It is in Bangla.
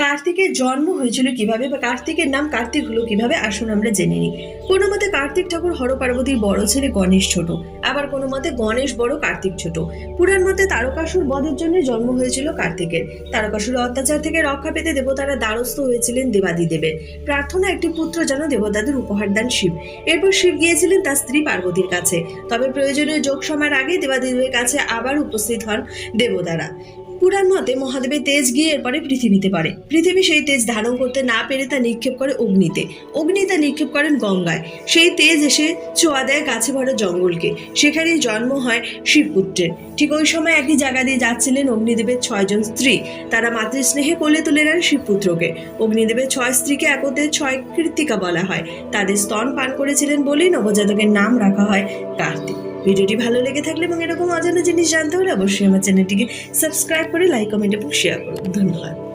কার্তিকের জন্ম হয়েছিল কিভাবে বা কার্তিকের নাম কার্তিক হলো কিভাবে আসুন আমরা জেনে নিই। কোনো মতে কার্তিক ঠাকুর হর পার্বতীর বড় ছেলে গণেশ ছোট, আবার কোনো মতে গণেশ বড় কার্তিক ছোট। পুরাণ মতে তারকাসুর বধের জন্য জন্ম হয়েছিল কার্তিকের। তারকাসুর অত্যাচার থেকে রক্ষা পেতে দেবতারা দ্বারস্থ হয়েছিলেন দেবাদিদেবের। প্রার্থনা একটি পুত্র যেন দেবতাদের উপহার দেন শিব। এরপর শিব গিয়েছিলেন তার স্ত্রী পার্বতীর কাছে, তবে প্রয়োজনীয় যোগ সময়ের আগে দেবাদিদেবের কাছে আবার উপস্থিত হন দেবতারা। পুরাণ মতে মহাদেবের তেজ গিয়ে এরপরে পৃথিবীতে পড়ে। পৃথিবী সেই তেজ ধারণ করতে না পেরে তা নিক্ষেপ করে অগ্নিতে। অগ্নি তা নিক্ষেপ করেন গঙ্গায়। সেই তেজ এসে ছোঁয়া দেয় গাছে ভরা জঙ্গলকে। সেখানেই জন্ম হয় শিবপুত্রের। ঠিক ওই সময় একই জায়গা দিয়ে যাচ্ছিলেন অগ্নিদেবের 6 জন স্ত্রী। তারা মাতৃস্নেহে কোলে তুলে নেন শিবপুত্রকে। অগ্নিদেবের 6 স্ত্রীকে একত্রে 6 কৃত্তিকা বলা হয়। তাদের স্তন পান করেছিলেন বলেই নবজাতকের নাম রাখা হয় কার্তিক। ভিডিওটি ভালো লেগে থাকলে এবং এরকম অজানা জিনিস জানতে হলে অবশ্যই আমার চ্যানেলটিকে সাবস্ক্রাইব করে লাইক, কমেন্ট এবং শেয়ার করুন। ধন্যবাদ।